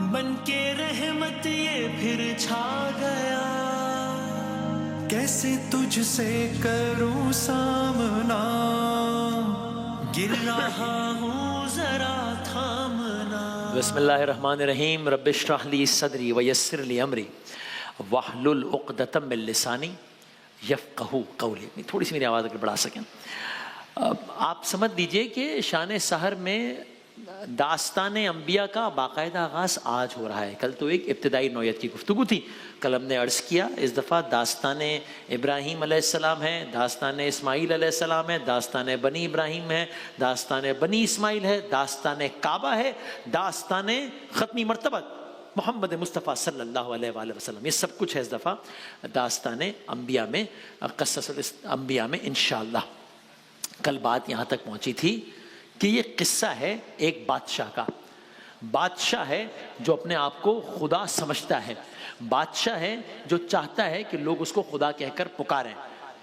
بن کے رحمت یہ پھر چھا گیا، کیسے تجھ سے کروں سامنا، گر رہا ہوں ذرا تھامنا۔ بسم اللہ الرحمن الرحیم۔ رب اشرح لی صدری ویسر لی امری واحلل عقدۃ من لسانی یفقہوا قولی۔ تھوڑی سی میری آواز اگر بڑھا سکیں۔ آپ سمجھ لیجئے کہ شان سحر میں داستان انبیاء کا باقاعدہ آغاز آج ہو رہا ہے۔ کل تو ایک ابتدائی نوعیت کی گفتگو تھی، کل ہم نے عرض کیا اس دفعہ داستان ابراہیم علیہ السلام ہے، داستان اسماعیل علیہ السلام ہے، داستان بنی ابراہیم ہے، داستان بنی اسماعیل ہے، داستان کعبہ ہے، داستان ختمی مرتبہ محمد مصطفیٰ صلی اللہ علیہ وآلہ وسلم، یہ سب کچھ ہے اس دفعہ داستان انبیاء میں، قصص الانبیاء میں انشاءاللہ۔ کل بات یہاں تک پہنچی تھی کہ یہ قصہ ہے ایک بادشاہ کا۔ بادشاہ ہے جو اپنے آپ کو خدا سمجھتا ہے، بادشاہ ہے جو چاہتا ہے کہ لوگ اس کو خدا کہہ کر پکاریں،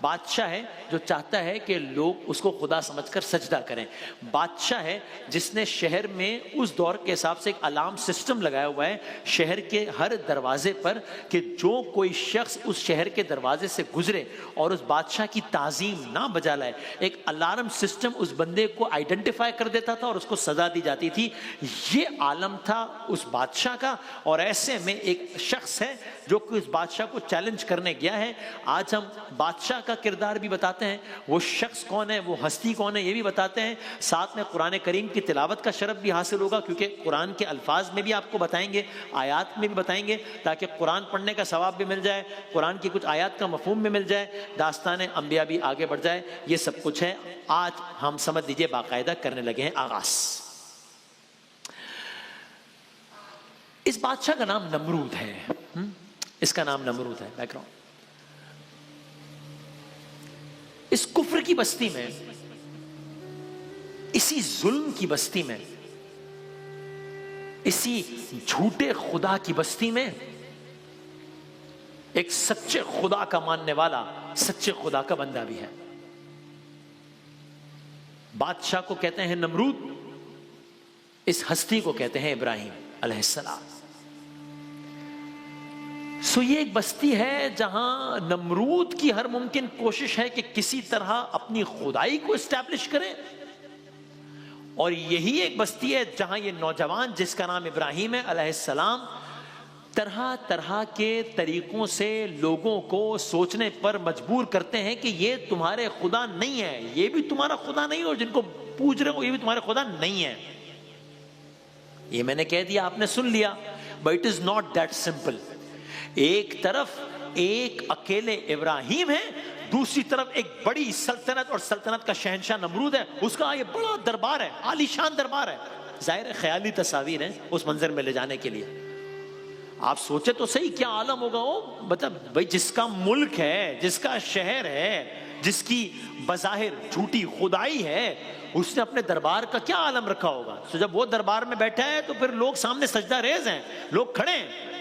بادشاہ ہے جو چاہتا ہے کہ لوگ اس کو خدا سمجھ کر سجدہ کریں، بادشاہ ہے جس نے شہر میں اس دور کے حساب سے ایک الارم سسٹم لگایا ہوا ہے شہر کے ہر دروازے پر، کہ جو کوئی شخص اس شہر کے دروازے سے گزرے اور اس بادشاہ کی تعظیم نہ بجا لائے، ایک الارم سسٹم اس بندے کو آئیڈینٹیفائی کر دیتا تھا اور اس کو سزا دی جاتی تھی۔ یہ عالم تھا اس بادشاہ کا، اور ایسے میں ایک شخص ہے جو کہ اس بادشاہ کو چیلنج کرنے گیا ہے۔ آج ہم بادشاہ کا کردار بھی بتاتے ہیں، وہ شخص کون ہے، وہ ہستی کون ہے، یہ بھی بتاتے ہیں، ساتھ میں قرآن کریم کی تلاوت کا شرف بھی حاصل ہوگا، کیونکہ قرآن کے الفاظ میں بھی آپ کو بتائیں گے، آیات میں بھی بتائیں گے، تاکہ قرآن پڑھنے کا ثواب بھی مل جائے، قرآن کی کچھ آیات کا مفہوم بھی مل جائے، داستان انبیاء بھی آگے بڑھ جائے۔ یہ سب کچھ ہے، آج ہم سمجھ لیجیے باقاعدہ کرنے لگے ہیں آغاز۔ اس بادشاہ کا نام نمرود ہے، اس کا نام نمرود ہے۔ بیک گراؤنڈ، اس کفر کی بستی میں، اسی ظلم کی بستی میں، اسی جھوٹے خدا کی بستی میں ایک سچے خدا کا ماننے والا، سچے خدا کا بندہ بھی ہے۔ بادشاہ کو کہتے ہیں نمرود، اس ہستی کو کہتے ہیں ابراہیم علیہ السلام۔ سو یہ ایک بستی ہے جہاں نمرود کی ہر ممکن کوشش ہے کہ کسی طرح اپنی خدائی کو اسٹیبلش کرے، اور یہی ایک بستی ہے جہاں یہ نوجوان جس کا نام ابراہیم ہے علیہ السلام طرح طرح کے طریقوں سے لوگوں کو سوچنے پر مجبور کرتے ہیں کہ یہ تمہارے خدا نہیں ہے، یہ بھی تمہارا خدا نہیں، اور جن کو پوج رہے ہو یہ بھی تمہارے خدا نہیں ہے۔ یہ میں نے کہہ دیا، آپ نے سن لیا، but it is not that simple۔ ایک طرف ایک اکیلے ابراہیم ہے، دوسری طرف ایک بڑی سلطنت اور سلطنت کا شہنشاہ نمرود ہے، اس کا یہ بڑا دربار ہے، عالی شان دربار ہے۔ ظاہر خیالی تصاویر ہیں اس منظر میں لے جانے کے لیے۔ آپ سوچے تو صحیح کیا عالم ہوگا وہ، مطلب بھائی جس کا ملک ہے، جس کا شہر ہے، جس کی بظاہر جھوٹی خدائی ہے، اس نے اپنے دربار کا کیا عالم رکھا ہوگا۔ تو جب وہ دربار میں بیٹھا ہے تو پھر لوگ سامنے سجدہ ریز ہیں، لوگ کھڑے ہیں۔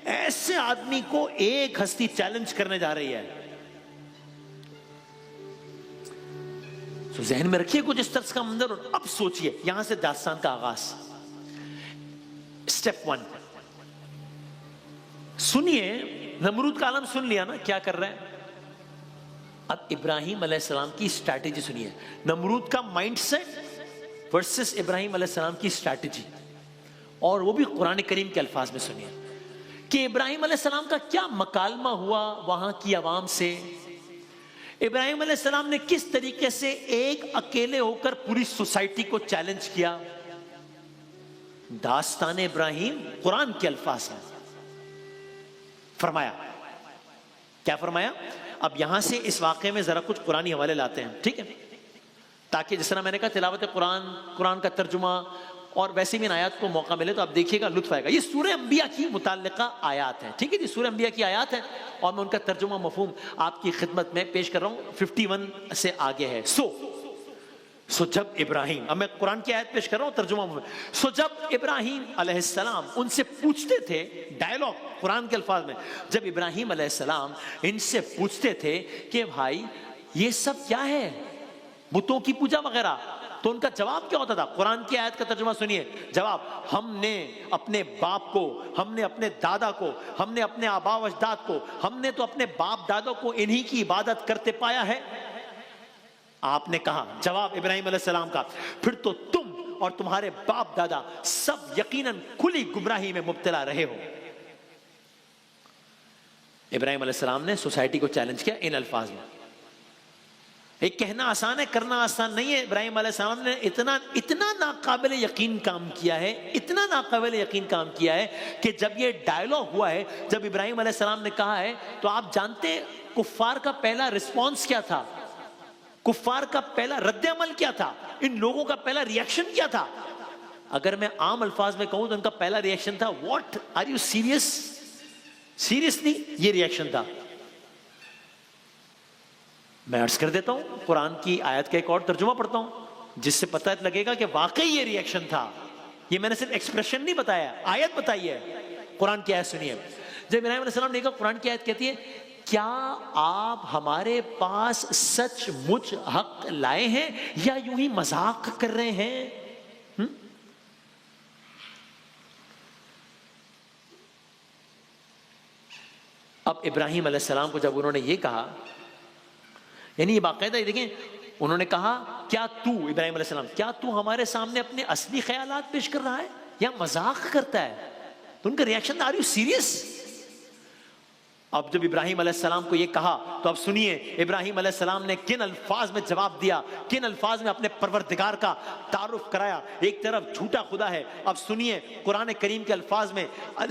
ایسے آدمی کو ایک ہستی چیلنج کرنے جا رہی ہے۔ تو ذہن میں رکھیے کچھ اس طرح کا منظر، اور اب سوچئے یہاں سے داستان کا آغاز۔ سٹیپ 1 سنیے، نمرود کا عالم سن لیا نا کیا کر رہا ہے۔ اب ابراہیم علیہ السلام کی اسٹریٹجی سنیے، نمرود کا مائنڈ سیٹ ورسس ابراہیم علیہ السلام کی اسٹریٹجی، اور وہ بھی قرآن کریم کے الفاظ میں سنیے کہ ابراہیم علیہ السلام کا کیا مکالمہ ہوا وہاں کی عوام سے، ابراہیم علیہ السلام نے کس طریقے سے ایک اکیلے ہو کر پوری سوسائٹی کو چیلنج کیا۔ داستان ابراہیم قرآن کے الفاظ ہیں۔ فرمایا کیا فرمایا؟ اب یہاں سے اس واقعے میں ذرا کچھ قرآنی حوالے لاتے ہیں، ٹھیک ہے، تاکہ جس طرح میں نے کہا تلاوت قرآن، قرآن کا ترجمہ، اور ویسے بھی ان آیات کو موقع ملے تو آپ دیکھیے گا، لطف آئے گا۔ یہ سورہ انبیاء کی متعلقہ آیات ہیں، ٹھیک ہے جی، سورہ انبیاء کی آیات ہیں، اور میں ان کا ترجمہ مفہوم آپ کی خدمت میں پیش کر رہا ہوں۔ 51 سے آگے ہے۔ سو جب ابراہیم، اب میں قرآن کی آیت پیش کر رہا ہوں، ترجمہ مفہوم۔ سو جب ابراہیم علیہ السلام ان سے پوچھتے تھے، ڈائلاگ قرآن کے الفاظ میں، جب ابراہیم علیہ السلام ان سے پوچھتے تھے کہ بھائی یہ سب کیا ہے، بتوں کی پوجا وغیرہ، تو ان کا جواب کیا ہوتا تھا؟ قرآن کی آیت کا ترجمہ سنیے، جواب: ہم نے اپنے باپ کو، ہم نے اپنے دادا کو، ہم نے اپنے آبا و اجداد کو، ہم نے تو اپنے باپ دادوں کو انہی کی عبادت کرتے پایا ہے۔ آپ نے کہا، جواب ابراہیم علیہ السلام کا، پھر تو تم اور تمہارے باپ دادا سب یقیناً کھلی گمراہی میں مبتلا رہے ہو۔ ابراہیم علیہ السلام نے سوسائٹی کو چیلنج کیا ان الفاظ میں۔ ایک کہنا آسان ہے، کرنا آسان نہیں ہے۔ ابراہیم علیہ السلام نے اتنا ناقابل یقین کام کیا ہے، اتنا ناقابل یقین کام کیا ہے کہ جب یہ ڈائلاگ ہوا ہے، جب ابراہیم علیہ السلام نے کہا ہے، تو آپ جانتے ہیں کفار کا پہلا رسپانس کیا تھا؟ کفار کا پہلا رد عمل کیا تھا؟ ان لوگوں کا پہلا ریاکشن کیا تھا؟ اگر میں عام الفاظ میں کہوں تو ان کا پہلا ریاکشن تھا: what are you serious? Seriously یہ ریاکشن تھا۔ میں عرض کر دیتا ہوں، قرآن کی آیت کا ایک اور ترجمہ پڑھتا ہوں جس سے پتہ لگے گا کہ واقعی یہ ریاکشن تھا۔ یہ میں نے صرف ایکسپریشن نہیں بتایا، آیت بتائی ہے۔ قرآن کی آیت سنیے۔ جب ابراہیم علیہ السلام نے کہا، قرآن کی آیت کہتی ہے: کیا آپ ہمارے پاس سچ مچ حق لائے ہیں یا یوں ہی مذاق کر رہے ہیں؟ اب ابراہیم علیہ السلام کو جب انہوں نے یہ کہا، یعنی یہ باقاعدہ دیکھیں، انہوں نے کہا کیا تو ابراہیم علیہ السلام، کیا تو ہمارے سامنے اپنے اصلی خیالات پیش کر رہا ہے یا مذاق کرتا ہے؟ تو ان کا ریاکشن: آر یو سیریس؟ اب جب ابراہیم علیہ السلام کو یہ کہا تو اب سنیے ابراہیم علیہ السلام نے کن الفاظ میں جواب دیا، کن الفاظ میں اپنے پروردگار کا تعارف کرایا۔ ایک طرف جھوٹا خدا ہے، اب سنیے قرآن کریم کے الفاظ میں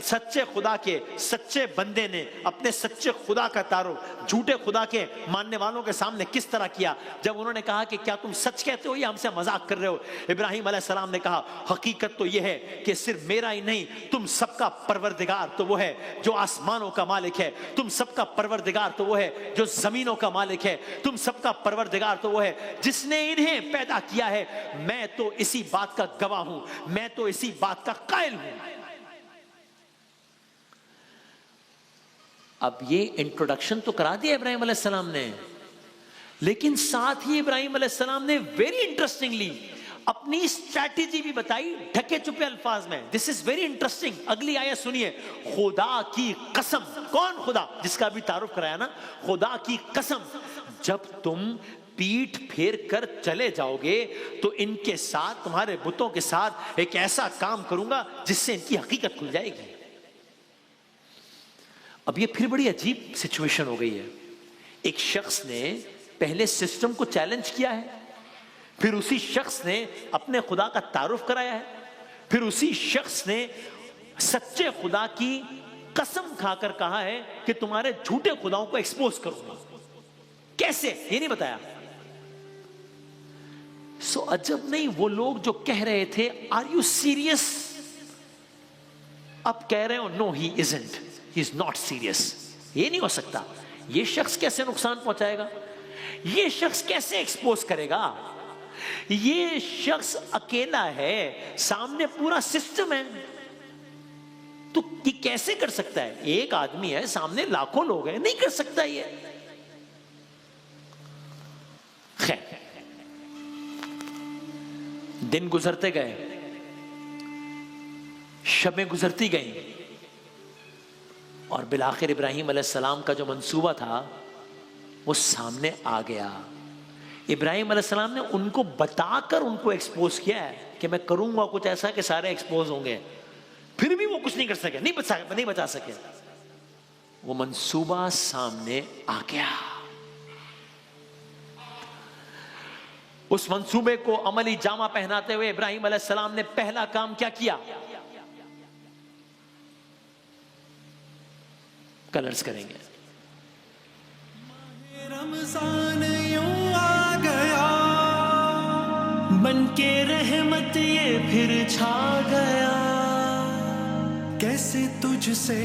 سچے خدا کے سچے بندے نے اپنے سچے خدا کا تعارف جھوٹے خدا کے ماننے والوں کے سامنے کس طرح کیا، جب انہوں نے کہا کہ کیا تم سچ کہتے ہو یا ہم سے مذاق کر رہے ہو؟ ابراہیم علیہ السلام نے کہا، حقیقت تو یہ ہے کہ صرف میرا ہی نہیں، تم سب کا پروردگار تو وہ ہے جو آسمانوں کا مالک ہے، تم سب کا پروردگار تو وہ ہے جو زمینوں کا مالک ہے، تم سب کا پروردگار تو وہ ہے جس نے انہیں پیدا کیا ہے۔ میں تو اسی بات کا گواہ ہوں، میں تو اسی بات کا قائل ہوں۔ اب یہ انٹروڈکشن تو کرا دیا ابراہیم علیہ السلام نے، لیکن ساتھ ہی ابراہیم علیہ السلام نے ویری انٹرسٹنگلی اپنی اسٹریٹجی بھی بتائی ڈھکے چھپے الفاظ میں۔ دس از ویری انٹرسٹنگ۔ اگلی آیت سنیے، خدا کی قسم، کون خدا؟ جس کا بھی تعارف کرایا نا، خدا کی قسم، جب تم پیٹھ پھیر کر چلے جاؤ گے تو ان کے ساتھ، تمہارے بتوں کے ساتھ ایک ایسا کام کروں گا جس سے ان کی حقیقت کھل جائے گی۔ اب یہ پھر بڑی عجیب سچویشن ہو گئی ہے۔ ایک شخص نے پہلے سسٹم کو چیلنج کیا ہے، پھر اسی شخص نے اپنے خدا کا تعارف کرایا ہے، پھر اسی شخص نے سچے خدا کی قسم کھا کر کہا ہے کہ تمہارے جھوٹے خداؤں کو ایکسپوز کروں گا۔ کیسے؟ یہ نہیں بتایا۔ سو عجب نہیں، وہ لوگ جو کہہ رہے تھے آر یو سیریس، اب کہہ رہے ہو no he isn't, he is not serious. یہ نہیں ہو سکتا۔ یہ شخص کیسے نقصان پہنچائے گا؟ یہ شخص کیسے ایکسپوز کرے گا؟ یہ شخص اکیلا ہے، سامنے پورا سسٹم ہے، تو یہ کیسے کر سکتا ہے؟ ایک آدمی ہے، سامنے لاکھوں لوگ ہیں، نہیں کر سکتا یہ۔ خیر، دن گزرتے گئے، شبیں گزرتی گئیں، اور بالآخر ابراہیم علیہ السلام کا جو منصوبہ تھا وہ سامنے آ گیا۔ ابراہیم علیہ السلام نے ان کو بتا کر ان کو ایکسپوز کیا ہے کہ میں کروں گا کچھ ایسا کہ سارے ایکسپوز ہوں گے، پھر بھی وہ کچھ نہیں کر سکے، نہیں بچا سکے۔ وہ منصوبہ سامنے آ گیا۔ اس منصوبے کو عملی جامہ پہناتے ہوئے ابراہیم علیہ السلام نے پہلا کام کیا کیا؟ کلرز کریں گے۔ رمضان یوں آ گیا، بن کے رحمت یہ پھر چھا گیا، کیسے تجھ سے